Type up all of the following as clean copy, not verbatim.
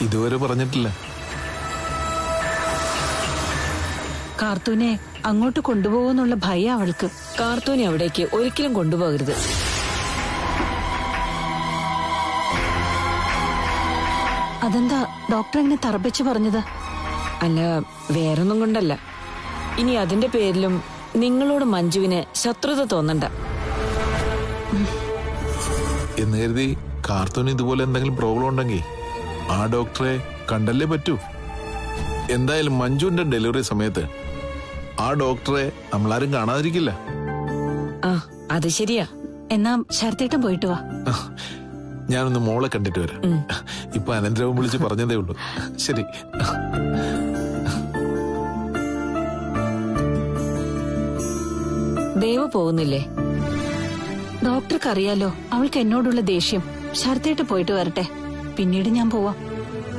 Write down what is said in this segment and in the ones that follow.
ഇതുവരെ പറഞ്ഞിട്ടില്ല. കാർത്തൂനെ അങ്ങോട്ട് കൊണ്ടുപോകുന്നുള്ള ഭയം അവൾക്ക്. കാർത്തൂനെ അവിടേക്ക് ഒരിക്കലും കൊണ്ടുപോകരുത്. അതെന്താ ഡോക്ടർ എങ്ങനെ തറപ്പിച്ച് പറഞ്ഞത്? അല്ല, വേറൊന്നും കൊണ്ടല്ല. ഇനി അതിന്റെ പേരിലും നിങ്ങളോട് മഞ്ജുവിന് ശത്രുത തോന്നണ്ട എന്ന് കരുതി കാർത്തൂന് ഇതുപോലെ എന്തെങ്കിലും പ്രോബ്ലം ഉണ്ടെങ്കിൽ ആ ഡോക്ടറെ കണ്ടല്ലേ പറ്റൂ. എന്തായാലും മഞ്ജുവിന്റെ ഡെലിവറി സമയത്ത് ആ ഡോക്ടറെ നമ്മളാരും കാണാതിരിക്കില്ല. ആ, അത് ശരിയാ. എന്നാ ശരത്തേട്ടൻ പോയിട്ട് വാ. ഞാനൊന്ന് മോളെ കണ്ടിട്ട് വരാം. ഇപ്പൊ അനന്തരവും വിളിച്ച് പറഞ്ഞതേ ഉള്ളൂ. ശരി. ദേവ പോകുന്നില്ലേ? ഡോക്ടർക്ക് അറിയാലോ അവൾക്ക് എന്നോടുള്ള ദേഷ്യം. ശരത്തേട്ട് പോയിട്ട് വരട്ടെ, പിന്നീട് ഞാൻ പോവാം.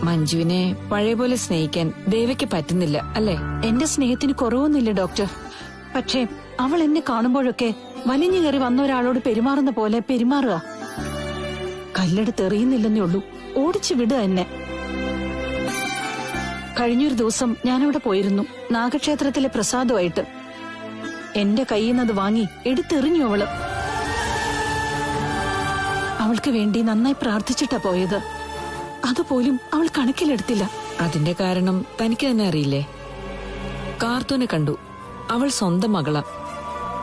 മഞ്ജുവിനെ പഴയ പോലെ സ്നേഹിക്കാൻ ദേവയ്ക്ക് പറ്റുന്നില്ല അല്ലേ? എന്റെ സ്നേഹത്തിന് കുറവൊന്നുമില്ല ഡോക്ടർ. പക്ഷേ അവൾ എന്നെ കാണുമ്പോഴൊക്കെ വലിഞ്ഞു കയറി വന്ന ഒരാളോട് പെരുമാറുന്ന പോലെ പെരുമാറുക. കല്ലെടുത്ത് എറിയുന്നില്ലെന്നേ ഉള്ളൂ, ഓടിച്ചു വിടുക എന്നെ. കഴിഞ്ഞൊരു ദിവസം ഞാനവിടെ പോയിരുന്നു, നാഗക്ഷേത്രത്തിലെ പ്രസാദമായിട്ട്. എന്റെ കയ്യിൽ നിന്നത് വാങ്ങി എടുത്തെറിഞ്ഞു അവള്. അവൾക്ക് വേണ്ടി നന്നായി പ്രാർത്ഥിച്ചിട്ടാ പോയത്. അതുപോലും അവൾ കണക്കിലെടുത്തില്ല. അതിന്റെ കാരണം തനിക്ക് തന്നെ അറിയില്ലേ? കാർത്തൂനെ കണ്ടു, അവൾ സ്വന്തം മകളാ.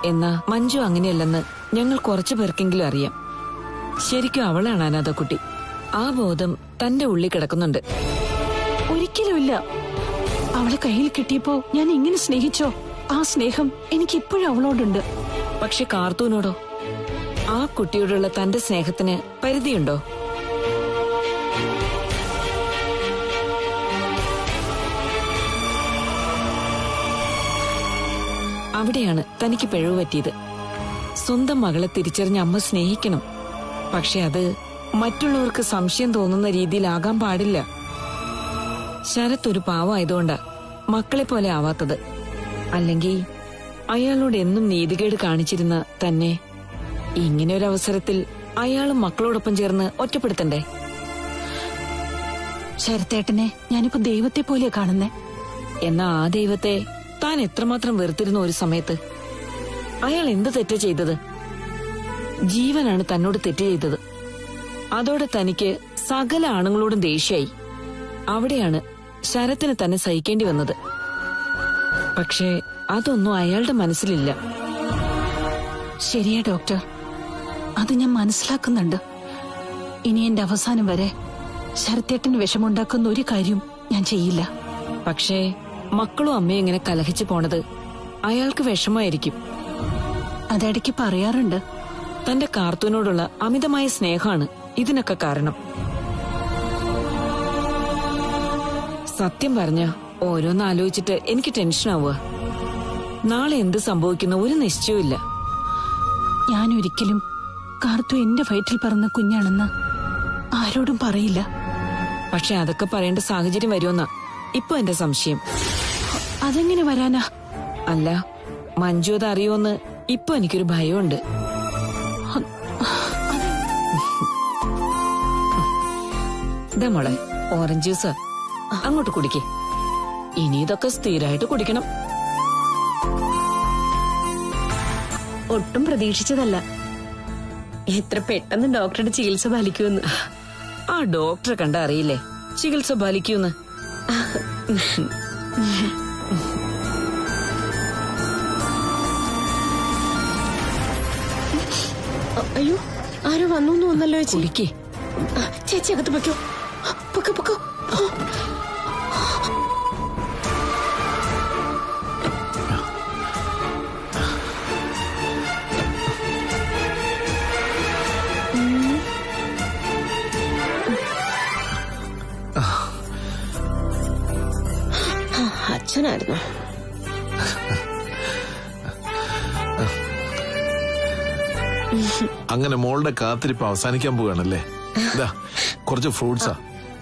എന്നാ മഞ്ജു അങ്ങനെയല്ലെന്ന് ഞങ്ങൾ കുറച്ചു പേർക്കെങ്കിലും അറിയാം. ശരിക്കും അവളാണ് അനാഥക്കുട്ടി. ആ ബോധം തന്റെ ഉള്ളിൽ കിടക്കുന്നുണ്ട്. ഒരിക്കലുമില്ല. അവളെ കയ്യിൽ കിട്ടിയപ്പോ ഞാൻ ഇങ്ങനെ സ്നേഹിച്ചോ? ആ സ്നേഹം എനിക്ക് ഇപ്പോഴും അവളോടുണ്ട്. പക്ഷെ കാർത്തൂനോടോ? ആ കുട്ടിയോടുള്ള തന്റെ സ്നേഹത്തിന് പരിധിയുണ്ടോ? അവിടെയാണ് തനിക്ക് പിഴവ് പറ്റിയത്. സ്വന്തം മകളെ തിരിച്ചറിഞ്ഞ അമ്മ സ്നേഹിക്കണം. പക്ഷെ അത് മറ്റുള്ളവർക്ക് സംശയം തോന്നുന്ന രീതിയിലാകാൻ പാടില്ല. ശരത് ഒരു പാവമായതുകൊണ്ടാ മക്കളെ പോലെ ആവാത്തത്. അല്ലെങ്കിൽ അയാളോട് എന്നും നീതികേട് കാണിച്ചിരുന്ന തന്നെ ഇങ്ങനെ ഒരു അവസരത്തിൽ അയാളും മക്കളോടൊപ്പം ചേർന്ന് ഒറ്റപ്പെടുത്തണ്ടേ? ശരത്തേട്ടനെ ഞാനിപ്പോ ദൈവത്തെ പോലെയാ കാണുന്നേ. എന്നാ ആ ദൈവത്തെ താൻ എത്രമാത്രം വെറുത്തിരുന്ന ഒരു സമയത്ത്? അയാൾ എന്ത് തെറ്റ് ചെയ്തത്? ജീവനാണ് തന്നോട് തെറ്റ് ചെയ്തത്. അതോടെ തനിക്ക് സകല ആണുങ്ങളോടും ദേഷ്യായി. അവിടെയാണ് ശരത്തിന് തന്നെ സഹിക്കേണ്ടി വന്നത്. പക്ഷേ അതൊന്നും അയാളുടെ മനസ്സിലില്ല. ശരിയാ ഡോക്ടർ, അത് ഞാൻ മനസ്സിലാക്കുന്നുണ്ട്. ഇനി എന്റെ അവസാനം വരെ ശരത്തേട്ടന് വിഷമുണ്ടാക്കുന്ന ഒരു കാര്യം ഞാൻ ചെയ്യില്ല. പക്ഷേ മക്കളും അമ്മയും ഇങ്ങനെ കലഹിച്ചു പോണത് അയാൾക്ക് വിഷമായിരിക്കും. അതിടയ്ക്ക് പറയാറുണ്ട്. തന്റെ കാർത്തൂനോടുള്ള അമിതമായ സ്നേഹമാണ് ഇതിനൊക്കെ കാരണം. സത്യം പറഞ്ഞ ഓരോന്ന് ആലോചിച്ചിട്ട് എനിക്ക് ടെൻഷനാവുക. നാളെ എന്ത് സംഭവിക്കുന്ന ഒരു നിശ്ചയമില്ല. ഞാനൊരിക്കലും കാർത്തു എന്റെ വയറ്റിൽ പറന്ന കുഞ്ഞാണെന്ന് ആരോടും പറയില്ല. പക്ഷെ അതൊക്കെ പറയേണ്ട സാഹചര്യം വരുമെന്നാ ഇപ്പൊ എന്റെ സംശയം. അതെങ്ങനെ വരാനാ? അല്ല, മഞ്ജു അത് അറിയുമെന്ന് ഇപ്പൊ എനിക്കൊരു ഭയമുണ്ട്. ഇതാ മോളെ, ഓറഞ്ച് ജ്യൂസ് അങ്ങോട്ട് കുടിക്കേ. ഇനി ഇതൊക്കെ സ്ഥിരമായിട്ട് കുടിക്കണം. ഒട്ടും പ്രതീക്ഷിച്ചതല്ല എത്ര പെട്ടെന്ന് ഡോക്ടറുടെ ചികിത്സ ഫലിക്കുമെന്ന്. ആ ഡോക്ടറെ കണ്ട അറിയില്ലേ ചികിത്സ ഫലിക്കൂന്ന്. അയ്യോ, ആരോ വന്നു വന്നല്ലോ ചേച്ചി. കുടിക്കേ. ചേച്ചി അകത്ത് പൊയ്ക്കോ, പൊക്കോ പൊക്കോ. അച്ഛനായിരുന്നു. അങ്ങനെ മോളുടെ കാത്തിരിപ്പ് അവസാനിക്കാൻ പോവുകയാണല്ലേ? ഇതാ കുറച്ച് ഫ്രൂട്ട്സാ,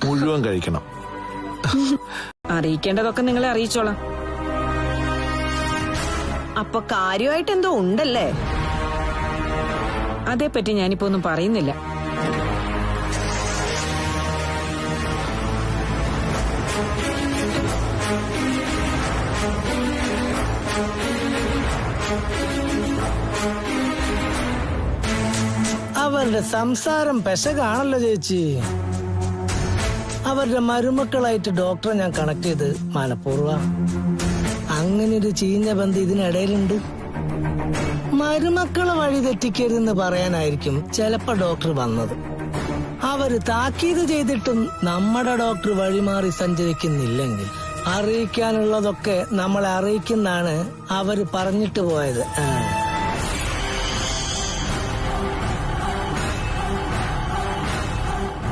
മുഴുവൻ കഴിക്കണം. അറിയിക്കേണ്ടതൊക്കെ നിങ്ങളെ അറിയിച്ചോളാം. അപ്പൊ കാര്യമായിട്ട് എന്തോ ഉണ്ടല്ലേ? അതേപ്പറ്റി ഞാനിപ്പോ ഒന്നും പറയുന്നില്ല. അവരുടെ സംസാരം പെശകാണല്ലോ ചേച്ചി. അവരുടെ മരുമക്കളായിട്ട് ഡോക്ടറെ ഞാൻ കണക്ട് ചെയ്ത് മനഃപൂർവ്വം. അങ്ങനെ ഒരു ചീഞ്ഞ ബന്ധം ഇതിനിടയിലുണ്ട്. മരുമക്കളെ വഴി തെറ്റിക്കരുതെന്ന് പറയാനായിരിക്കും ചിലപ്പോ ഡോക്ടർ വന്നത്. അവര് താക്കീത് ചെയ്തിട്ടും നമ്മുടെ ഡോക്ടർ വഴിമാറി സഞ്ചരിക്കുന്നില്ലെങ്കിൽ അറിയിക്കാനുള്ളതൊക്കെ നമ്മളെ അറിയിക്കുന്നാണ് അവര് പറഞ്ഞിട്ട് പോയത്.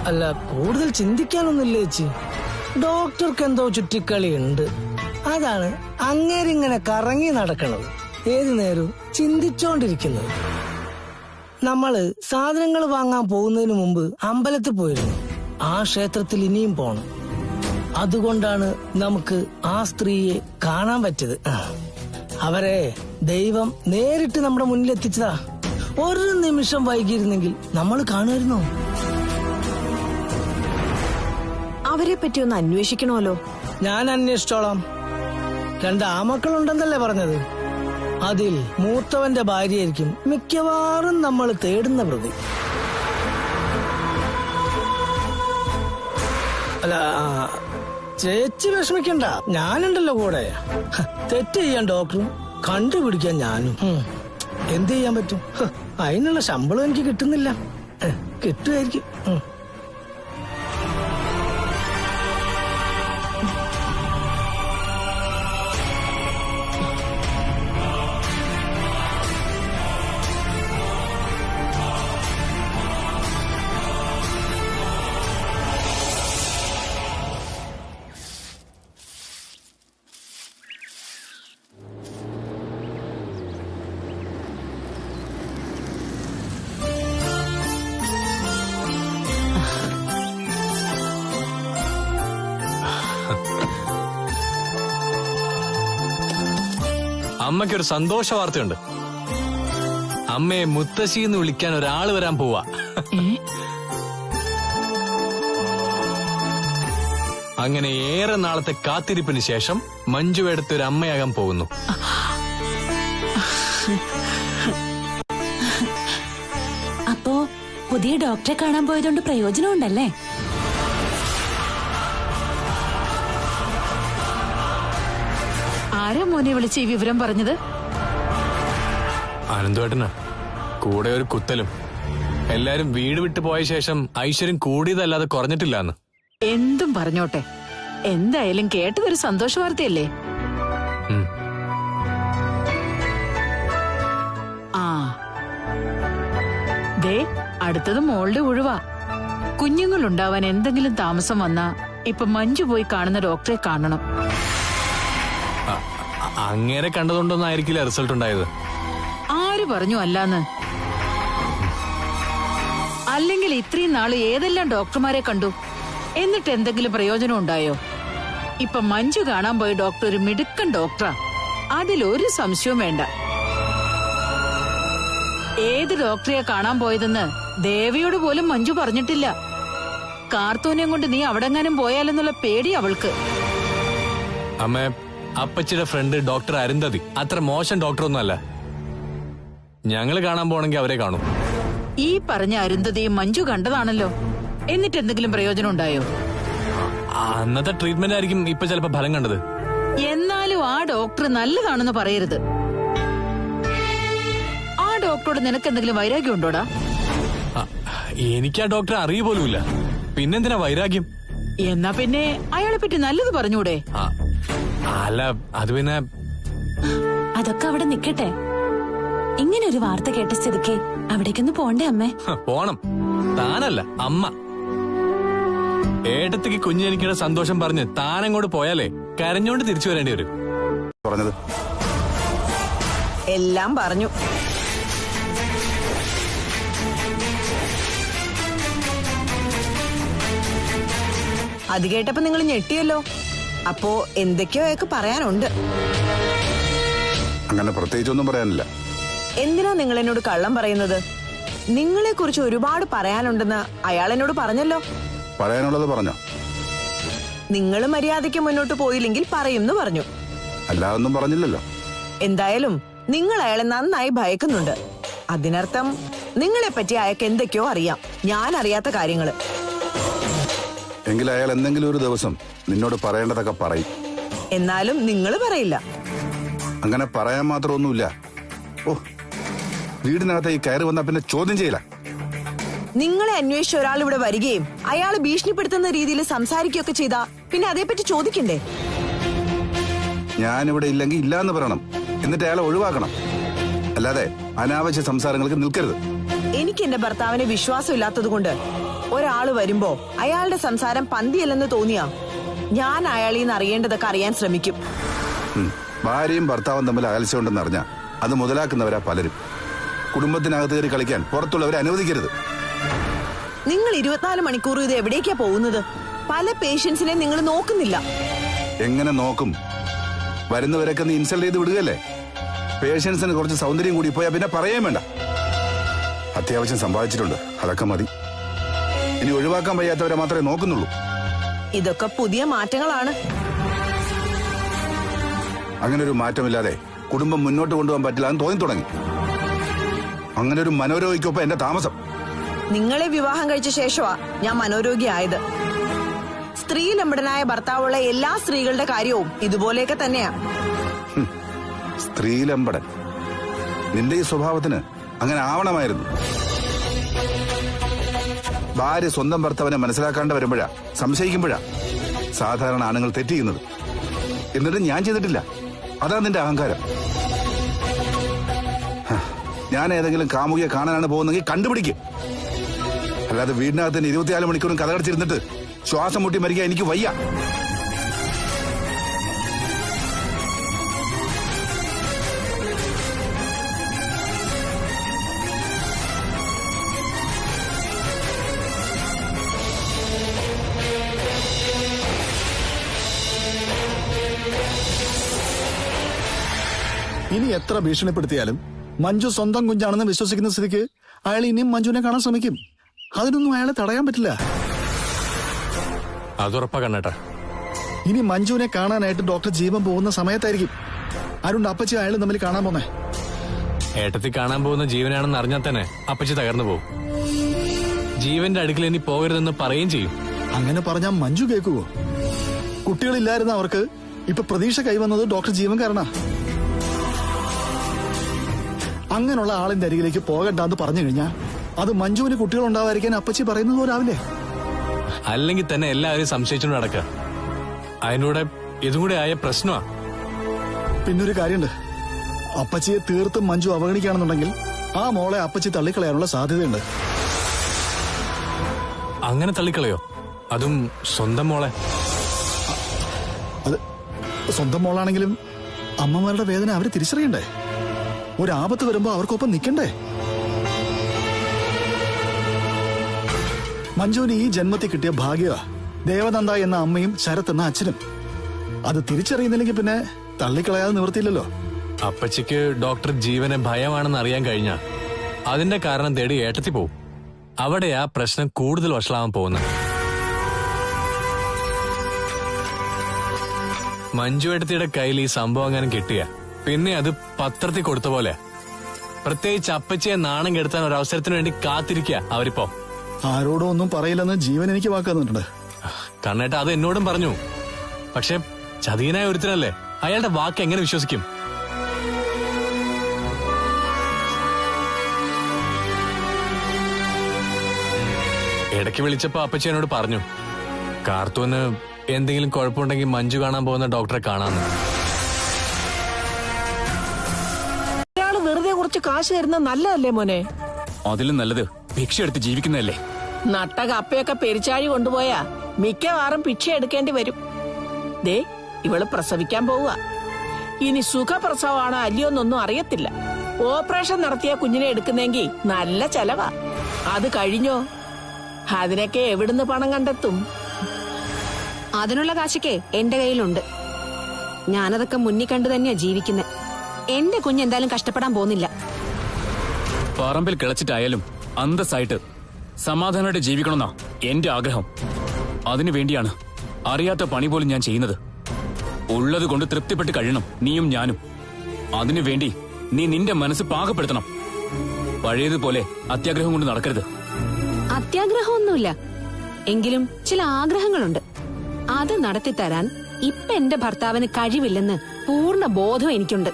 അല്ല, കൂടുതൽ ചിന്തിക്കാനൊന്നുമില്ല ചേച്ചി. ഡോക്ടർക്ക് എന്തോ ചുറ്റിക്കളി ഉണ്ട്. അതാണ് അങ്ങേരിങ്ങനെ കറങ്ങി നടക്കണത്, ഏതു നേരവും ചിന്തിച്ചോണ്ടിരിക്കുന്നത്. നമ്മള് സാധനങ്ങൾ വാങ്ങാൻ പോകുന്നതിന് മുമ്പ് അമ്പലത്തിൽ പോയിരുന്നു. ആ ക്ഷേത്രത്തിൽ ഇനിയും പോണം. അതുകൊണ്ടാണ് നമുക്ക് ആ സ്ത്രീയെ കാണാൻ പറ്റിയത്. അവരെ ദൈവം നേരിട്ട് നമ്മുടെ മുന്നിലെത്തിച്ചതാ. ഒരു നിമിഷം വൈകിയിരുന്നെങ്കിൽ നമ്മൾ കാണുമായിരുന്നോ? അവരെ പറ്റി ഒന്ന് അന്വേഷിക്കണമല്ലോ. ഞാൻ അന്വേഷിച്ചോളാം. 2 ആമക്കളുണ്ടെന്നല്ലേ പറഞ്ഞത്? അതിൽ മൂത്തവന്റെ ഭാര്യയായിരിക്കും മിക്കവാറും നമ്മൾ തേടുന്ന പ്രതി. അല്ല, ചേച്ചി വിഷമിക്കണ്ട, ഞാനുണ്ടല്ലോ കൂടെ. തെറ്റ് ചെയ്യാൻ ഡോക്ടറും കണ്ടുപിടിക്കാൻ ഞാനും. എന്ത് ചെയ്യാൻ പറ്റും? അതിനുള്ള ശമ്പളം എനിക്ക് കിട്ടുന്നില്ല. കിട്ടുമായിരിക്കും. അമ്മയ്ക്കൊരു സന്തോഷ വാർത്തയുണ്ട്. അമ്മയെ മുത്തശ്ശി എന്ന് വിളിക്കാൻ ഒരാള് വരാൻ പോവാ. അങ്ങനെ ഏറെ നാളത്തെ കാത്തിരിപ്പിന് ശേഷം മഞ്ജു എടുത്ത് ഒരു അമ്മയാകാൻ പോകുന്നു. അപ്പോ പുതിയ ഡോക്ടറെ കാണാൻ പോയതുകൊണ്ട് പ്രയോജനമുണ്ടല്ലേ? ആരാ മോനെ വിളിച്ച് ഈ വിവരം പറഞ്ഞത്? അനന്തുവേട്ടനാ. കൂടെ ഒരു കുത്തലും. എല്ലാരും വീട് വിട്ടു പോയ ശേഷം ഐശ്വര്യം കൂടിയതല്ലാതെ കുറഞ്ഞിട്ടില്ലാന്ന്. എന്തും പറഞ്ഞോട്ടെ, എന്തായാലും കേട്ടതൊരു സന്തോഷ വാർത്തയല്ലേ? ആ ദേ, അടുത്തത് മോളുടെ ഒഴിവാ. കുഞ്ഞുങ്ങളുണ്ടാവാൻ എന്തെങ്കിലും താമസം വന്നാ ഇപ്പൊ മഞ്ജു പോയി കാണുന്ന ഡോക്ടറെ കാണണം. അങ്ങേരെ കണ്ടതുകൊണ്ടൊന്നും ആയിരിക്കില്ല റിസൾട്ട് ഉണ്ടായത്. ആര് പറഞ്ഞു അല്ലാന്ന്? അല്ലെങ്കിൽ ഇത്രയും നാള് ഏതെല്ലാം ഡോക്ടർമാരെ കണ്ടു, എന്നിട്ട് എന്തെങ്കിലും പ്രയോജനം ഉണ്ടായോ? ഇപ്പൊ മഞ്ജു കാണാൻ പോയ ഡോക്ടർ ഒരു മിടുക്കൻ ഡോക്ടറാ, അതിലൊരു സംശയവും വേണ്ട. ഏത് ഡോക്ടറെയാ കാണാൻ പോയതെന്ന് ദേവിയോട് പോലും മഞ്ജു പറഞ്ഞിട്ടില്ല. കാർത്തൂനെയും കൊണ്ട് നീ അവിടെങ്ങാനും പോയാലെന്നുള്ള പേടി അവൾക്ക്. അമ്മ, അപ്പച്ചിയുടെ ഫ്രണ്ട് ഡോക്ടർ അരുന്ധതി അത്ര മോശം ഡോക്ടറൊന്നും അല്ല. ഞങ്ങള് കാണാൻ പോണെങ്കിൽ അവരെ കാണും. ഈ പറഞ്ഞ അരുന്ധതിയും മഞ്ജു കണ്ടതാണല്ലോ. എന്നിട്ട് എന്തെങ്കിലും പ്രയോജനം ഉണ്ടായോ? അന്നത്തെ ട്രീറ്റ്മെന്റ് ആയിരിക്കും ഇപ്പൊ ചിലപ്പോ ഫലം കണ്ടത്. എന്നാലും ആ ഡോക്ടർ നല്ലതാണെന്ന് പറയരുത്. ആ ഡോക്ടറോട് നിനക്ക് എന്തെങ്കിലും വൈരാഗ്യം ഉണ്ടോടാ? എനിക്ക് ആ ഡോക്ടറെ അറിയ പോലുമില്ല, പിന്നെന്തിനാ വൈരാഗ്യം? എന്നാ പിന്നെ അയാളെ പറ്റി നല്ലത് പറഞ്ഞൂടെ? അല്ല, അത് പിന്നെ അതൊക്കെ അവിടെ നിക്കട്ടെ. ഇങ്ങനെ ഒരു വാർത്ത കേട്ട സ്ഥിതിക്ക് അവിടേക്കൊന്ന് പോണ്ടേ അമ്മേ? പോണം. താനല്ല, അമ്മ. ഏട്ടത്തിക്ക് കുഞ്ഞെനിക്കുള്ള സന്തോഷം പറഞ്ഞ് താനങ്ങോട്ട് പോയാലേ കരഞ്ഞോണ്ട് തിരിച്ചു വരേണ്ടി വരും. പറഞ്ഞത് എല്ലാം പറഞ്ഞു. അത് കേട്ടപ്പോ നിങ്ങൾ ഞെട്ടിയല്ലോ. അപ്പോ എന്തൊക്കെയോ അയാൾക്ക് പറയാനുണ്ട്. അങ്ങനെ പ്രത്യേകിച്ചൊന്നും പറയാനില്ല. എന്തിനാ നിങ്ങൾ എന്നോട് കള്ളം പറയുന്നത്? നിങ്ങളെ കുറിച്ച് ഒരുപാട് പറയാനുണ്ടെന്ന് അയാൾ എന്നോട് പറഞ്ഞല്ലോ. പറയാനുള്ളത് പറഞ്ഞോ? നിങ്ങൾ മര്യാദയ്ക്ക് മുന്നോട്ട് പോയില്ലെങ്കിൽ പറയുമെന്ന് പറഞ്ഞു. അല്ലാതൊന്നും പറഞ്ഞില്ലല്ലോ. എന്തായാലും നിങ്ങൾ അയാളെ നന്നായി ഭയക്കുന്നുണ്ട്. അതിനർത്ഥം നിങ്ങളെ പറ്റി അയാൾക്ക് എന്തൊക്കെയോ അറിയാം, ഞാൻ അറിയാത്ത കാര്യങ്ങള്. എങ്കിൽ അയാൾ എന്തെങ്കിലും ഒരു ദിവസം നിന്നോട് പറയേണ്ടതൊക്കെ പറയും. എന്നാലും നിങ്ങൾ പറയില്ല. അങ്ങനെ പറയാൻ മാത്രമൊന്നുമില്ല. ഓ, വീടിനകത്ത് ഈ കയറി വന്നാ പിന്നെ ചോദ്യം ചെയ്യില്ല. നിങ്ങളെ അന്വേഷിച്ച ഒരാൾ ഇവിടെ വരികയും അയാൾ ഭീഷണിപ്പെടുത്തുന്ന രീതിയിൽ സംസാരിക്കുകയൊക്കെ ചെയ്താ പിന്നെ അതേപ്പറ്റി ചോദിക്കണ്ടേ? ഞാനിവിടെ ഇല്ലെങ്കിൽ ഇല്ലാന്ന് പറയണം, എന്നിട്ട് അയാളെ ഒഴിവാക്കണം. അല്ലാതെ അനാവശ്യ സംസാരങ്ങൾക്ക് നിൽക്കരുത്. എനിക്ക് എന്റെ ഭർത്താവിനെ വിശ്വാസം ഇല്ലാത്തത് കൊണ്ട് ഒരാള് വരുമ്പോ അയാളുടെ സംസാരം പന്തിയല്ലെന്ന് തോന്നിയാ ഞാൻ അയാളിൽ നിന്ന് അറിയേണ്ടതൊക്കെ അറിയാൻ ശ്രമിക്കും. ഭാര്യയും ഭർത്താവും തമ്മിൽ അകൽച്ചയുണ്ടെന്ന് അറിഞ്ഞാ അത് മുതലാക്കുന്നവരാ പലരും. കുടുംബത്തിനകത്ത് കയറി കളിക്കാൻ പുറത്തുള്ളവരെ അനുവദിക്കരുത്. നിങ്ങൾ 24 മണിക്കൂർ ഇത് എവിടേക്കാ പോകുന്നത്? പല പേഷ്യൻസിനെ നിങ്ങൾ നോക്കുന്നില്ല. എങ്ങനെ നോക്കും? വരുന്നവരൊക്കെ നീ ഇൻസൾട്ട് ചെയ്ത് വിടുകയല്ലേ? പേഷ്യൻസിന് കുറച്ച് സൗന്ദര്യം കൂടി പോയാ പിന്നെ പറയാൻ വേണ്ട. അത്യാവശ്യം സമ്പാദിച്ചിട്ടുണ്ട്, അതൊക്കെ മതി. ഇനി ഒഴിവാക്കാൻ വയ്യാത്തവരെ മാത്രമേ നോക്കുന്നുള്ളൂ. ഇതൊക്കെ പുതിയ മാറ്റങ്ങളാണ്. അങ്ങനെ ഒരു മാറ്റമില്ലാതെ കുടുംബം മുന്നോട്ട് കൊണ്ടുപോകാൻ പറ്റില്ല എന്ന് തോന്നി തുടങ്ങി. അങ്ങനെ ഒരു മനോരോഗിക്കൊപ്പം എന്റെ താമസം. നിങ്ങളെ വിവാഹം കഴിച്ച ശേഷമാ ഞാൻ മനോരോഗിയായത്. സ്ത്രീലമ്പടനായ ഭർത്താവുള്ള എല്ലാ സ്ത്രീകളുടെ കാര്യവും ഇതുപോലെയൊക്കെ തന്നെയാ. സ്ത്രീലമ്പടൻ? നിന്റെ ഈ സ്വഭാവത്തിന് അങ്ങനെ ആവണമായിരുന്നു. ഭാര്യ സ്വന്തം ഭർത്താവിനെ മനസ്സിലാക്കാണ്ട് വരുമ്പോഴാ, സംശയിക്കുമ്പോഴാ സാധാരണ ആണുങ്ങൾ തെറ്റിയുന്നത്. എന്നിട്ട് ഞാൻ ചെയ്തിട്ടില്ല. അതാ നിന്റെ അഹങ്കാരം. ഞാൻ ഏതെങ്കിലും കാമുകിയെ കാണാനാണ് പോകുന്നെങ്കിൽ കണ്ടുപിടിക്കും. അല്ലാതെ വീടിനകത്ത് 24 മണിക്കൂറും കഥകടച്ചിരുന്നിട്ട് ശ്വാസം മുട്ടി മരിക്കാൻ എനിക്ക് വയ്യ. ഇനി എത്ര ഭീഷണിപ്പെടുത്തിയാലും മഞ്ജു സ്വന്തം കുഞ്ഞാണെന്ന് വിശ്വസിക്കുന്ന സ്ഥിതിക്ക് അയാൾ ഇനിയും മഞ്ജുവിനെ കാണാൻ ശ്രമിക്കും. അതിനൊന്നും അയാളെ തടയാൻ പറ്റില്ല. അതുറപ്പാ കണ്ണേട്ടാ. ഇനി മഞ്ജുവിനെ കാണാനായിട്ട് ഡോക്ടർ ജീവൻ പോകുന്ന സമയത്തായിരിക്കും അരുൺ അപ്പച്ചി അയാളും തമ്മിൽ കാണാൻ പോന്നേ. ഏട്ടത്തി കാണാൻ പോകുന്ന ജീവനാണെന്ന് അറിഞ്ഞാൽ തന്നെ അപ്പച്ചി തകർന്നു പോകും. ജീവന്റെ അടുക്കൽ ഇനി പോകരുതെന്ന് പറയുകയും ചെയ്യും. അങ്ങനെ പറഞ്ഞാൽ മഞ്ജു കേൾക്കുവോ? കുട്ടികളില്ലായിരുന്ന അവർക്ക് ഇപ്പൊ പ്രതീക്ഷ കൈവന്നത് ഡോക്ടർ ജീവൻ കാരണ. അങ്ങനെയുള്ള ആളിന്റെ അരികിലേക്ക് പോകണ്ടെന്ന് പറഞ്ഞു കഴിഞ്ഞാൽ അത് മഞ്ജുവിന് കുട്ടികൾ ഉണ്ടാവാതിരിക്കാൻ അപ്പച്ചി പറയുന്നത് പോലാവില്ലേ? അല്ലെങ്കിൽ തന്നെ എല്ലാവരും സംശയിച്ചുകൊണ്ട് നടക്കുക. അതിനൂടെ ഇതും കൂടെ ആയ പ്രശ്നമാ. പിന്നൊരു കാര്യമുണ്ട്. അപ്പച്ചിയെ തീർത്തും മഞ്ജു അവഗണിക്കുകയാണെന്നുണ്ടെങ്കിൽ ആ മോളെ അപ്പച്ചി തള്ളിക്കളയാനുള്ള സാധ്യതയുണ്ട്. അങ്ങനെ തള്ളിക്കളയോ? അതും സ്വന്തം മോളെ? അത് സ്വന്തം മോളാണെങ്കിലും അമ്മമാരുടെ വേദന അവര് തിരിച്ചറിയണ്ടേ? ഒരാപത്ത് വരുമ്പോ അവർക്കൊപ്പം നിൽക്കണ്ടേ? മഞ്ജുവിന് ഈ ജന്മത്തിൽ കിട്ടിയ ഭാഗ്യമാ ദേവനന്ദ എന്ന അമ്മയും ശരത് എന്ന അച്ഛനും. അത് തിരിച്ചറിയുന്നില്ലെങ്കിൽ പിന്നെ തള്ളിക്കളയാതെ നിവർത്തിയില്ലല്ലോ. അപ്പച്ചിക്ക് ഡോക്ടർ ജീവനെ ഭയമാണെന്ന് അറിയാൻ കഴിഞ്ഞാ അതിന്റെ കാരണം തേടി ഏട്ടത്തി പോവും. അവിടെയാ പ്രശ്നം കൂടുതൽ വഷളാവാൻ പോകുന്നത്. മഞ്ജു ഏട്ടത്തിയുടെ കയ്യിൽ ഈ സംഭവം അങ്ങനെ കിട്ടിയ പിന്നെ അത് പത്രത്തിൽ കൊടുത്ത പോലെ. പ്രത്യേകിച്ച് അപ്പച്ചിയെ നാണം കെടുത്താൻ ഒരു അവസരത്തിന് വേണ്ടി കാത്തിരിക്കുക അവരിപ്പോ. ആരോടും ഒന്നും പറയില്ലെന്ന് ജീവൻ എനിക്ക് വാക്ക് തന്നിട്ടുണ്ട്. കണ്ണേട്ട അത് എന്നോടും പറഞ്ഞു. പക്ഷെ ചതിയനായ ഒരുത്തനല്ലേ, അയാളുടെ വാക്ക് എങ്ങനെ വിശ്വസിക്കും? ഇടയ്ക്ക് വിളിച്ചപ്പോ അപ്പച്ചി എന്നോട് പറഞ്ഞു, കാർത്തൂന് എന്തെങ്കിലും കുഴപ്പമുണ്ടെങ്കിൽ മഞ്ജു കാണാൻ പോകുന്ന ഡോക്ടറെ കാണാന്ന്. അയാള് വെറുതെ കുറച്ച് കാശ് തരുന്ന നല്ലതല്ലേ മോനെ? അതിലും നല്ലത് ഭിക്ഷ എടുത്ത് ജീവിക്കുന്നതല്ലേ? നട്ട കപ്പയൊക്കെ പെരിച്ചാഴി കൊണ്ടുപോയാ മിക്കവാറും ഭിക്ഷ എടുക്കേണ്ടി വരും. ദേ ഇവള് പ്രസവിക്കാൻ പോവുക. ഇനി സുഖപ്രസവമാണോ അല്ലയോന്നൊന്നും അറിയത്തില്ല. ഓപ്പറേഷൻ നടത്തിയ കുഞ്ഞിനെ എടുക്കുന്നെങ്കിൽ നല്ല ചെലവാ. അത് കഴിഞ്ഞോ? അതിനൊക്കെ എവിടുന്ന് പണം കണ്ടെത്തും? അതിനുള്ള കാശൊക്കെ എന്റെ കയ്യിലുണ്ട്. ഞാനതൊക്കെ മുന്നിൽ കണ്ടു തന്നെയാ ജീവിക്കുന്നത്. എന്റെ കുഞ്ഞ് എന്തായാലും കഷ്ടപ്പെടാൻ പോകുന്നില്ല. പറമ്പിൽ കിളച്ചിട്ടായാലും അന്തസ്സായിട്ട് സമാധാനമായിട്ട് ജീവിക്കണമെന്നാ എന്റെ ആഗ്രഹം. അതിനുവേണ്ടിയാണ് അറിയാത്ത പണി പോലും ഞാൻ ചെയ്യുന്നത്. ഉള്ളത് കൊണ്ട് തൃപ്തിപ്പെട്ട് കഴിയണം നീയും ഞാനും. അതിനുവേണ്ടി നീ നിന്റെ മനസ്സ് പാകപ്പെടുത്തണം. പഴയതുപോലെ അത്യാഗ്രഹം കൊണ്ട് നടക്കരുത്. അത്യാഗ്രഹമൊന്നുമില്ല, എങ്കിലും ചില ആഗ്രഹങ്ങളുണ്ട്. അത് നടത്തിത്തരാൻ ഇപ്പൊ എന്റെ ഭർത്താവിന് കഴിവില്ലെന്ന് പൂർണ്ണ ബോധം എനിക്കുണ്ട്.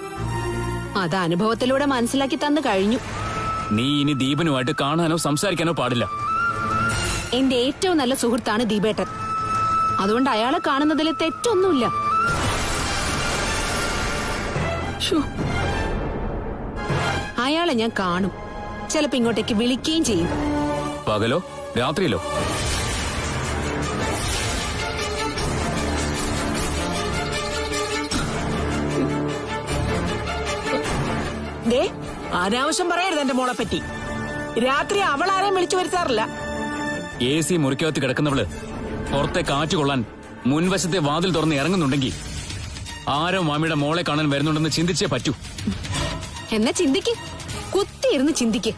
അത് അനുഭവത്തിലൂടെ മനസ്സിലാക്കി തന്നു കഴിഞ്ഞു. നീ ഇനി ദീപനുമായിട്ട് കാണാനോ സംസാരിക്കാനോ പാടില്ല. എന്റെ ഏറ്റവും നല്ല സുഹൃത്താണ് ദീപേട്ടൻ. അതുകൊണ്ട് അയാളെ കാണുന്നതിൽ തെറ്റൊന്നുമില്ല. അയാളെ ഞാൻ കാണും, ചിലപ്പോ ഇങ്ങോട്ടേക്ക് വിളിക്കുകയും ചെയ്യും. പകലോ രാത്രിയിലോ? ദേ, അനാവശ്യം പറയരുത് എന്റെ മോളെ പറ്റി. രാത്രി അവൾ ആരെയും വിളിച്ചു വരുത്താറില്ല. AC മുറിക്കകത്ത് കിടക്കുന്നവള് പുറത്തെ കാറ്റ് കൊള്ളാൻ മുൻവശത്തെ വാതിൽ തുറന്ന് ഇറങ്ങുന്നുണ്ടെങ്കിൽ ആരോ മാമിയുടെ മോളെ കാണാൻ വരുന്നുണ്ടെന്ന് ചിന്തിച്ചേ പറ്റൂ. എന്നാ ചിന്തിക്ക്, കുത്തിയിരുന്ന് ചിന്തിക്ക്.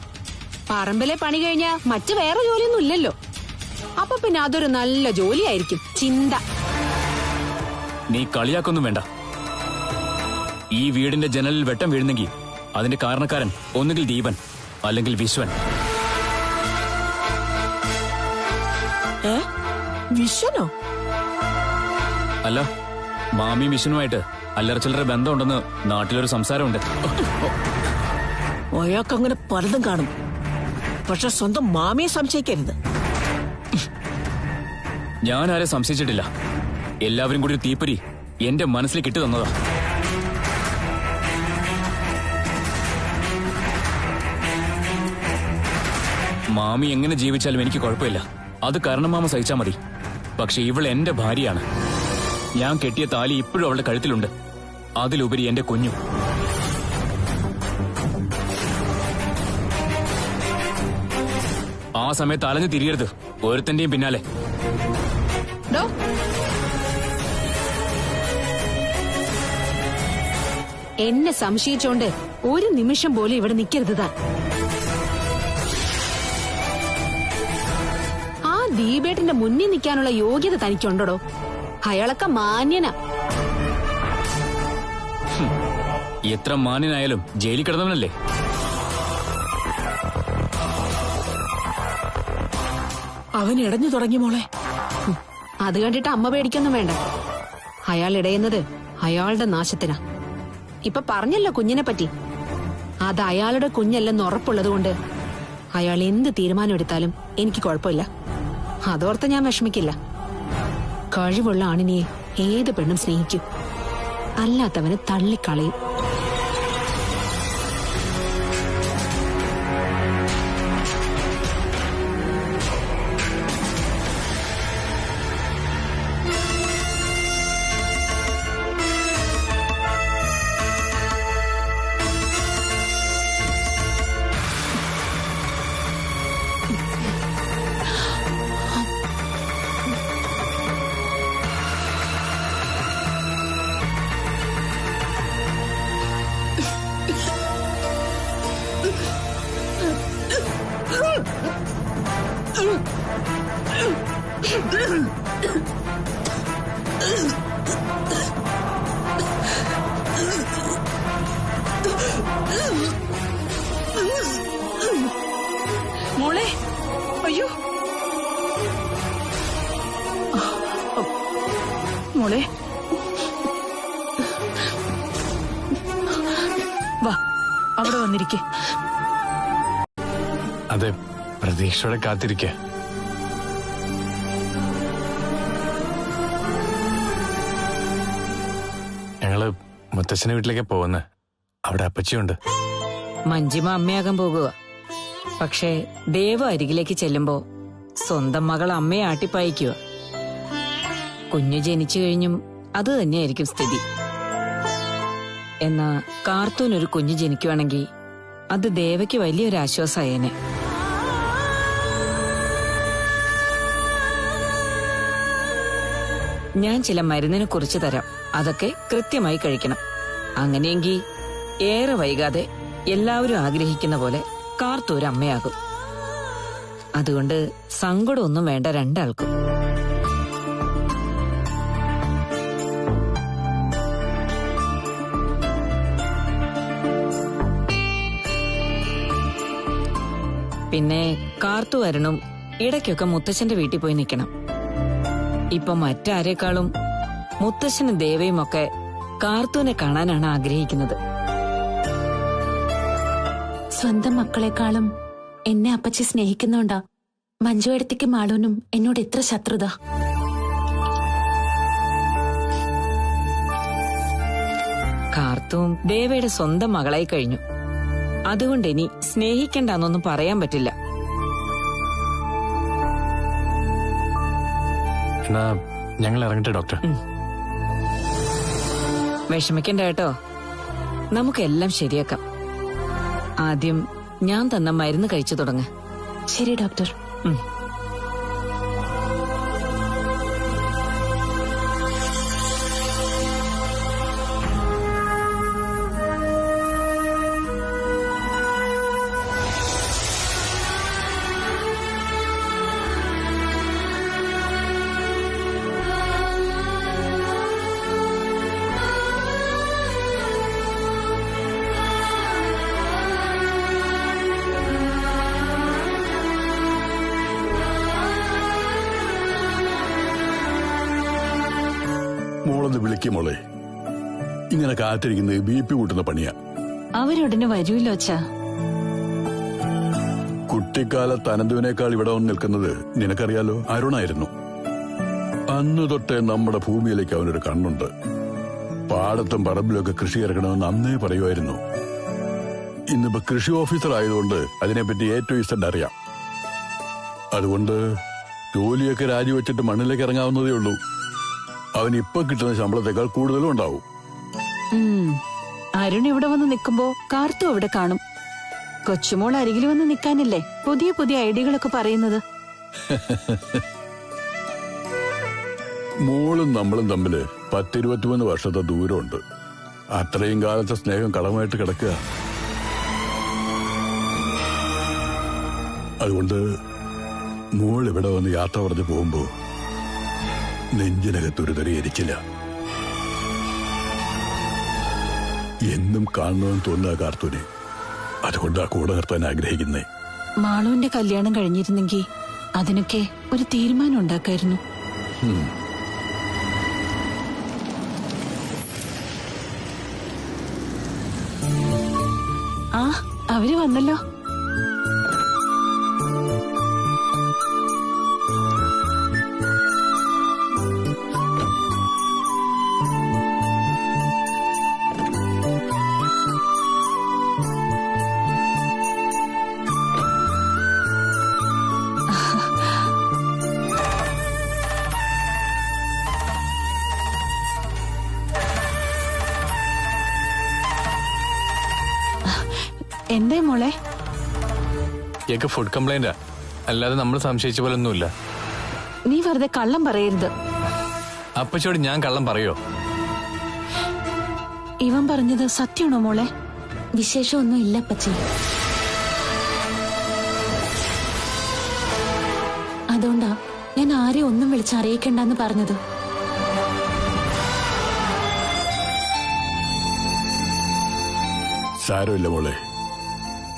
പറമ്പിലെ പണി കഴിഞ്ഞാ മറ്റു വേറെ ജോലിയൊന്നും ഇല്ലല്ലോ. അപ്പൊ പിന്നെ അതൊരു നല്ല ജോലിയായിരിക്കും. ചിന്ത. നീ കളിയാക്കൊന്നും വേണ്ട. ഈ വീടിന്റെ ജനലിൽ വെട്ടം വീഴുന്നെങ്കിൽ അതിന്റെ കാരണക്കാരൻ ഒന്നുകിൽ ദീപൻ അല്ലെങ്കിൽ വിശ്വൻ. വിശ്വനോ? അല്ല, മാമിയും വിശ്വനുമായിട്ട് അല്ലറ ചില്ലറ ബന്ധമുണ്ടെന്ന് നാട്ടിലൊരു സംസാരമുണ്ട്. ഒയാൾക്ക് അങ്ങനെ പലതും കാണും, പക്ഷെ സ്വന്തം മാമിയെ സംശയിക്കരുത്. ഞാൻ ആരെ സംശയിച്ചിട്ടില്ല. എല്ലാവരും കൂടി ഒരു തീപ്പൊരി എന്റെ മനസ്സിലേക്ക് ഇട്ടു തന്നതാ. മാമി എങ്ങനെ ജീവിച്ചാലും എനിക്ക് കുഴപ്പമില്ല. അത് കാരണമാമ സഹിച്ചാ മതി. പക്ഷെ ഇവൾ എന്റെ ഭാര്യയാണ്. ഞാൻ കെട്ടിയ താലി ഇപ്പോഴും അവളുടെ കഴുത്തിലുണ്ട്. അതിലുപരി എന്റെ കുഞ്ഞു. ആ സമയത്ത് അലഞ്ഞു തിരിയരുത് ഓരോരുത്തന്റെയും പിന്നാലെ. എന്നെ സംശയിച്ചോണ്ട് ഒരു നിമിഷം പോലും ഇവിടെ നിൽക്കരുത് താൻ. ആ ദീപേട്ടന്റെ മുന്നിൽ നിൽക്കാനുള്ള യോഗ്യത തനിക്കുണ്ടോ? അയാളൊക്കെ മാന്യനാ. എത്ര മാന്യനായാലും ജയിലിൽ കിടന്നവനല്ലേ. അവൻ ഇടഞ്ഞു തുടങ്ങി മോളെ. അത് കണ്ടിട്ട് അമ്മ പേടിക്കൊന്നും വേണ്ട. അയാൾ ഇടയുന്നത് അയാളുടെ നാശത്തിനാ. ഇപ്പൊ പറഞ്ഞല്ലോ കുഞ്ഞിനെ പറ്റി. അത് അയാളുടെ കുഞ്ഞല്ലെന്ന് ഉറപ്പുള്ളത് കൊണ്ട് അയാൾ എന്ത് തീരുമാനം എടുത്താലും എനിക്ക് കുഴപ്പമില്ല. അതോർത്ത് ഞാൻ വിഷമിക്കില്ല. കഴിവുള്ള ആണിനെ ഏത് പെണ്ണും സ്നേഹിക്കും, അല്ലാത്തവന് തള്ളിക്കളയും. മോളെ, അയ്യോ മോളെ, വാ അവിടെ വന്നിരിക്കെ. അതെ, പ്രതീക്ഷയോടെ കാത്തിരിക്കെ. ഞങ്ങള് മുത്തച്ഛന്റെ വീട്ടിലേക്ക് പോകുന്നത്. അവിടെ അപ്പച്ചിയുണ്ട്. മഞ്ജിമ അമ്മയാകാൻ പോകുക. പക്ഷേ ദേവ അരികിലേക്ക് ചെല്ലുമ്പോ സ്വന്തം മകൾ അമ്മയെ ആട്ടിപ്പായിക്കുക. കുഞ്ഞു ജനിച്ചു കഴിഞ്ഞും അത് തന്നെയായിരിക്കും സ്ഥിതി. എന്നാ കാർത്തൂനൊരു കുഞ്ഞു ജനിക്കുവാണെങ്കിൽ അത് ദേവയ്ക്ക് വലിയൊരു ആശ്വാസമായേനെ. ഞാൻ ചില മരുന്നിനെ കുറിച്ച് തരാം. അതൊക്കെ കൃത്യമായി കഴിക്കണം. അങ്ങനെയെങ്കിൽ ഏറെ വൈകാതെ എല്ലാവരും ആഗ്രഹിക്കുന്ന പോലെ കാർത്തൂര് അമ്മയാകും. അതുകൊണ്ട് സങ്കടമൊന്നും വേണ്ട രണ്ടാൾക്കും. പിന്നെ കാർത്തു വരണം, ഇടയ്ക്കൊക്കെ മുത്തച്ഛന്റെ വീട്ടിൽ പോയി നിൽക്കണം. ഇപ്പൊ മറ്റാരേക്കാളും മുത്തച്ഛനും ദേവയും ഒക്കെ കാർത്തുവിനെ കാണാനാണ് ആഗ്രഹിക്കുന്നത്. സ്വന്തം മക്കളെക്കാളും എന്നെ അപ്പച്ചി സ്നേഹിക്കുന്നോണ്ടാ മഞ്ജു എടുത്തേക്ക് മാളൂനും എന്നോട് ഇത്ര ശത്രുത. കാർത്തുവും ദേവയുടെ സ്വന്തം മകളായി കഴിഞ്ഞു. അതുകൊണ്ട് ഇനി സ്നേഹിക്കണ്ടെന്നൊന്നും പറയാൻ പറ്റില്ല. എന്നാ ഞങ്ങൾ ഇറങ്ങട്ടെ ഡോക്ടർ. വിഷമിക്കണ്ട കേട്ടോ, നമുക്കെല്ലാം ശരിയാക്കാം. ആദ്യം ഞാൻ തന്ന മരുന്ന് കഴിച്ചു തുടങ്ങ. ശരി ഡോക്ടർ. മോളൊന്ന് വിളിക്കുമോളെ, ഇങ്ങനെ കാത്തിരിക്കുന്നത് BP കൂട്ടുന്ന പണിയാ. അവരുടനെ വരൂല്ലോ അച്ഛാ. കുട്ടിക്കാലത്ത് അനന്തുവിനേക്കാൾ ഇവിടെ വന്ന് നിൽക്കുന്നത് നിനക്കറിയാലോ, അരുണായിരുന്നു. അന്ന് തൊട്ടേ നമ്മുടെ ഭൂമിയിലേക്ക് അവനൊരു കണ്ണുണ്ട്. പാടത്തും പറമ്പിലൊക്കെ കൃഷി ഇറക്കണമെന്ന് അന്നേ പറയുമായിരുന്നു. ഇന്നിപ്പോ കൃഷി ഓഫീസർ ആയതുകൊണ്ട് അതിനെപ്പറ്റി A to Z അറിയാം. അതുകൊണ്ട് ജോലിയൊക്കെ രാജിവെച്ചിട്ട് മണ്ണിലേക്ക് ഇറങ്ങാവുന്നതേ ഉള്ളൂ. അവൻ ഇപ്പൊ കിട്ടുന്ന ശമ്പളത്തെക്കാൾ കൂടുതലും ഉണ്ടാവും. അരുൺ ഇവിടെ വന്ന് നിൽക്കുമ്പോ കാർത്തു അവിടെ കാണും. കൊച്ചുമോൾ അരികിൽ വന്ന് നിൽക്കാനല്ലേ പുതിയ പുതിയ ഐഡിയകളൊക്കെ പറയുന്നത്. മോളും നമ്മളും തമ്മില് 10-23 വർഷത്തെ ദൂരമുണ്ട്. അത്രയും കാലത്തെ സ്നേഹം കടമായിട്ട് കിടക്കുക. അതുകൊണ്ട് മോൾ ഇവിടെ വന്ന് യാത്ര പറഞ്ഞു പോകുമ്പോ നെഞ്ചിനകത്തൊരു തെറിയിരിക്കില്ല. എന്നും കാണണമെന്ന് തോന്നുക കാർത്തൂനെ. അതുകൊണ്ടാ കൂടെ നിർത്താൻ ആഗ്രഹിക്കുന്നേ. മാളുവിന്റെ കല്യാണം കഴിഞ്ഞിരുന്നെങ്കിൽ അതിനൊക്കെ ഒരു തീരുമാനം ഉണ്ടാക്കായിരുന്നു. ആ, അവര് വന്നല്ലോ. എന്തേ മോളെ? ഫുഡ് കംപ്ലൈന്റാ, അല്ലാതെ നമ്മൾ സംശയിച്ച പോലെ ഒന്നുമില്ല. നീ വെറുതെ കള്ളം പറയരുത്. അപ്പച്ചോട് ഞാൻ കള്ളം പറയോ? ഇവൻ പറഞ്ഞത് സത്യമാണോ മോളെ? വിശേഷമൊന്നും ഇല്ല അപ്പച്ചി. അതുകൊണ്ടാ ഞാൻ ആരെയും ഒന്നും വിളിച്ചറിയിക്കണ്ടെന്ന് പറഞ്ഞത്. സാരമില്ല മോളെ,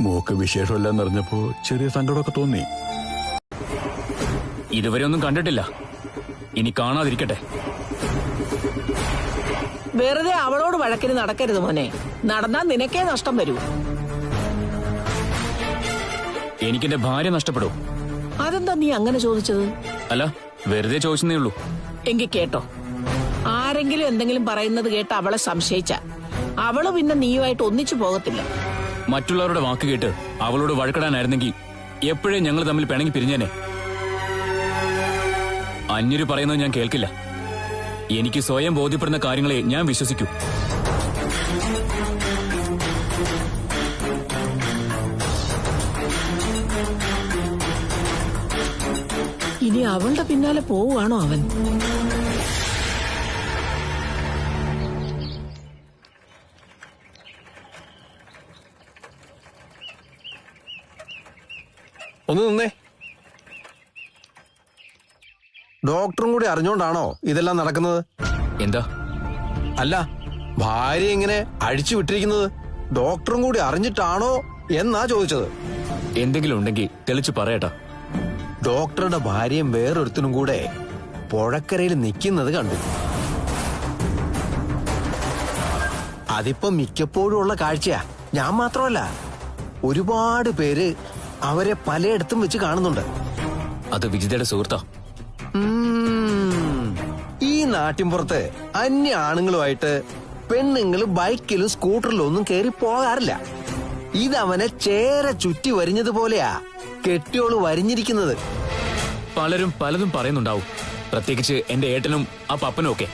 മോക്ക് വിശേഷമില്ലെന്നറിഞ്ഞപ്പോ ചെറിയ സങ്കടമൊക്കെ തോന്നി. ഇതുവരെ ഒന്നും കണ്ടിട്ടില്ല, ഇനി കാണാതിരിക്കട്ടെ. വെറുതെ അവളോട് വഴക്കിന് നടക്കരുത് മോനെ. നടന്നാ നിനക്കേ നഷ്ടം വരൂ. എനിക്കെന്റെ ഭാര്യ നഷ്ടപ്പെടൂ. അതെന്താ നീ അങ്ങനെ ചോദിച്ചത്? അല്ല, വെറുതെ ചോദിച്ചതേ ഉള്ളൂ. എങ്കിൽ കേട്ടോ, ആരെങ്കിലും എന്തെങ്കിലും പറയുന്നത് കേട്ട് അവളെ സംശയിച്ച അവള് പിന്നെ നീയുമായിട്ട് ഒന്നിച്ചു പോകത്തില്ല. മറ്റുള്ളവരുടെ വാക്ക് കേട്ട് അവളോട് വഴക്കിടാനായിരുന്നെങ്കിൽ എപ്പോഴേ ഞങ്ങൾ തമ്മിൽ പിണങ്ങി പിരിഞ്ഞേനെ. അന്യര് പറയുന്നത് ഞാൻ കേൾക്കില്ല. എനിക്ക് സ്വയം ബോധ്യപ്പെടുന്ന കാര്യങ്ങളെ ഞാൻ വിശ്വസിക്കൂ. ഇനി അവളുടെ പിന്നാലെ പോവുകയാണോ അവൻ? ഒന്ന് നിന്നേ. ഡോക്ടറും കൂടി അറിഞ്ഞോണ്ടാണോ ഇതെല്ലാം നടക്കുന്നത്? എന്താ? അല്ല, ഭാര്യ ഇങ്ങനെ അഴിച്ചു വിട്ടിരിക്കുന്നത് ഡോക്ടറും കൂടി അറിഞ്ഞിട്ടാണോ എന്നാ ചോദിച്ചത്. എന്തെങ്കിലും ഉണ്ടെങ്കിൽ തെളിച്ചു പറയട്ടാ. ഡോക്ടറുടെ ഭാര്യയും വേറൊരുത്തനും കൂടെ പുഴക്കരയിൽ നിൽക്കുന്നത് കണ്ടു. അതിപ്പോ മിക്കപ്പോഴും ഉള്ള കാഴ്ചയാ. ഞാൻ മാത്രമല്ല, ഒരുപാട് പേര് അവരെ പലയിടത്തും വെച്ച് കാണുന്നുണ്ട്. അത് വിജിതയുടെ സുഹൃത്താ. ഈ നാട്ടിൻപുറത്ത് അന്യ ആണുങ്ങളുമായിട്ട് പെണ്ണുങ്ങൾ ബൈക്കിലും സ്കൂട്ടറിലും ഒന്നും കയറി പോകാറില്ല. ഇതവനെ ചേര ചുറ്റി വരിഞ്ഞതുപോലെയാ കെട്ടിയോള് വരിഞ്ഞിരിക്കുന്നത്. പലരും പലതും പറയുന്നുണ്ടാവും, പ്രത്യേകിച്ച് എന്റെ ഏട്ടനും ആ പപ്പനും ഒക്കെ.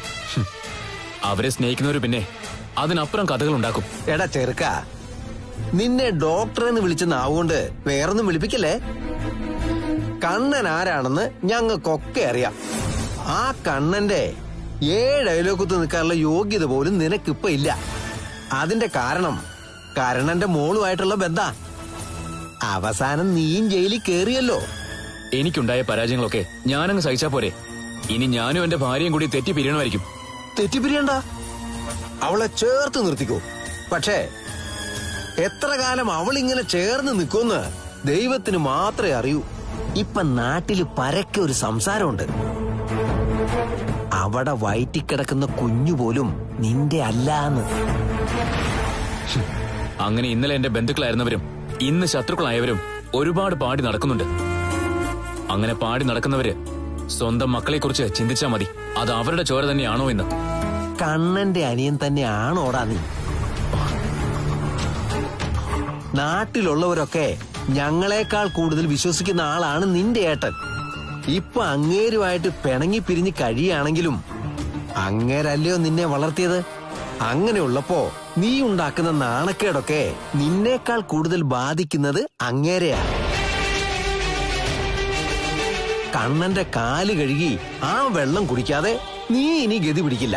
അവരെ സ്നേഹിക്കുന്നവര് പിന്നെ അതിനപ്പുറം കഥകൾ ഉണ്ടാക്കും. എടാ ചെറുക്ക, നിന്നെ ഡോക്ടറെന്ന് വിളിച്ച നാവുകൊണ്ട് വേറൊന്നും വിളിപ്പിക്കല്ലേ. കണ്ണൻ ആരാണെന്ന് ഞങ്ങൾക്കൊക്കെ അറിയാം. ആ കണ്ണന്റെ 7 അയലോക്കത്ത് നിൽക്കാനുള്ള യോഗ്യത പോലും നിനക്കിപ്പ ഇല്ല. അതിന്റെ കാരണം കരണന്റെ മോളുമായിട്ടുള്ള ബന്ധാ. അവസാനം നീയും ജയിലിൽ കേറിയല്ലോ. എനിക്കുണ്ടായ പരാജയങ്ങളൊക്കെ ഞാനങ്ങ് സഹിച്ചാ പോരെ. ഇനി ഞാനും എന്റെ ഭാര്യയും കൂടി തെറ്റി പിരിയണമായിരിക്കും. തെറ്റിപ്പിരിയണ്ട, അവളെ ചേർത്ത് നിർത്തിക്കോ. പക്ഷേ എത്ര കാലം അവളിങ്ങനെ ചേർന്ന് നിൽക്കുമെന്ന് ദൈവത്തിന് മാത്രമേ അറിയൂ. ഇപ്പൊ നാട്ടില് പരക്കെ ഒരു സംസാരമുണ്ട്. അവിടെ വയറ്റിക്കിടക്കുന്ന കുഞ്ഞുപോലും നിന്റെ അല്ലാന്ന്. അങ്ങനെ ഇന്നലെ എന്റെ ബന്ധുക്കളായിരുന്നവരും ഇന്ന് ശത്രുക്കളായവരും ഒരുപാട് പാടി നടക്കുന്നുണ്ട്. അങ്ങനെ പാടി നടക്കുന്നവര് സ്വന്തം മക്കളെ കുറിച്ച് ചിന്തിച്ചാ മതി. അത് അവരുടെ ചോര തന്നെയാണോ എന്ന്. കണ്ണന്റെ അനിയൻ തന്നെയാണോടാ നീ? നാട്ടിലുള്ളവരൊക്കെ ഞങ്ങളെക്കാൾ കൂടുതൽ വിശ്വസിക്കുന്ന ആളാണ് നിന്റെ ഏട്ടൻ. ഇപ്പൊ അങ്ങേരുമായിട്ട് പിണങ്ങി പിരിഞ്ഞ് കഴിയാണെങ്കിലും അങ്ങേരല്ലയോ നിന്നെ വളർത്തിയത്. അങ്ങനെയുള്ളപ്പോ നീ ഉണ്ടാക്കുന്ന നാണക്കേടൊക്കെ നിന്നേക്കാൾ കൂടുതൽ ബാധിക്കുന്നത് അങ്ങേരെയാ. കണ്ണന്റെ കാല് കഴുകി ആ വെള്ളം കുടിക്കാതെ നീ ഇനി ഗതി പിടിക്കില്ല.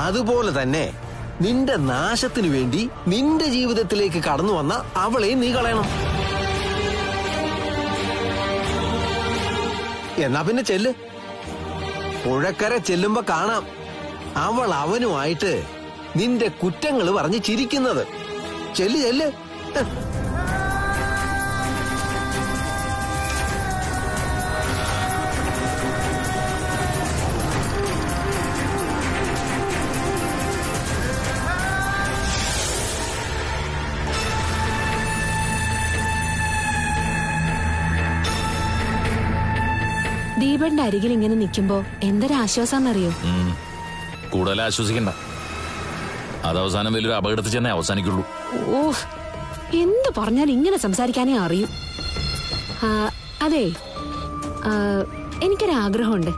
അതുപോലെ തന്നെ നിന്റെ നാശത്തിനു വേണ്ടി നിന്റെ ജീവിതത്തിലേക്ക് കടന്നു വന്ന അവളെ നീ കളയണം. എന്നാ പിന്നെ ചെല്ല്. പുഴക്കര ചെല്ലുമ്പോ കാണാം അവൾ അവനുമായിട്ട് നിന്റെ കുറ്റങ്ങൾ പറഞ്ഞ് ചിരിക്കുന്നത്. ചെല്ല് ചെല്ല്. ദീപന്റെ അരികിൽ ഇങ്ങനെ നിൽക്കുമ്പോ എന്തൊരാശ്വാസാന്നറിയോ? കൂടുതൽ ആശ്വസിക്കണ്ട, അത് അവസാനം വലിയൊരു അപകടത്തിൽ ചെന്നേ അവസാനിക്കുള്ളൂ. ഓഹ്, എന്ത് പറഞ്ഞാൽ ഇങ്ങനെ സംസാരിക്കാനേ അറിയൂ. അതെ, എനിക്കൊരാഗ്രഹമുണ്ട്.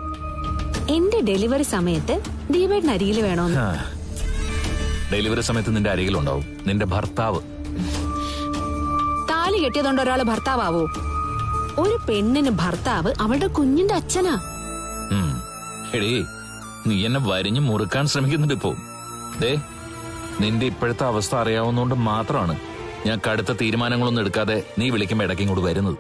എന്റെ ഡെലിവറി സമയത്ത് ദീപേട്ടൻ അരികിൽ വേണോന്ന്. ഡെലിവറി സമയത്ത് നിന്റെ അരികിലുണ്ടാവും നിന്റെ ഭർത്താവ്. താലി കെട്ടിയതുകൊണ്ട് ഒരാള് ഭർത്താവോ? ഒരു പെണ്ണിന് ഭർത്താവ് അവളുടെ കുഞ്ഞിന്റെ അച്ഛനാ. എടീ, നീ എന്നെ വരിഞ്ഞു മുറുക്കാൻ ശ്രമിക്കുന്നുണ്ട് ഇപ്പോ. ദേ, നിന്റെ ഇപ്പോഴത്തെ അവസ്ഥ അറിയാവുന്നതുകൊണ്ട് മാത്രമാണ് ഞാൻ കടുത്ത തീരുമാനങ്ങളൊന്നും എടുക്കാതെ നീ വിളിക്കുമ്പോ ഇടയ്ക്ക് ഇങ്ങോട്ട് വരുന്നത്.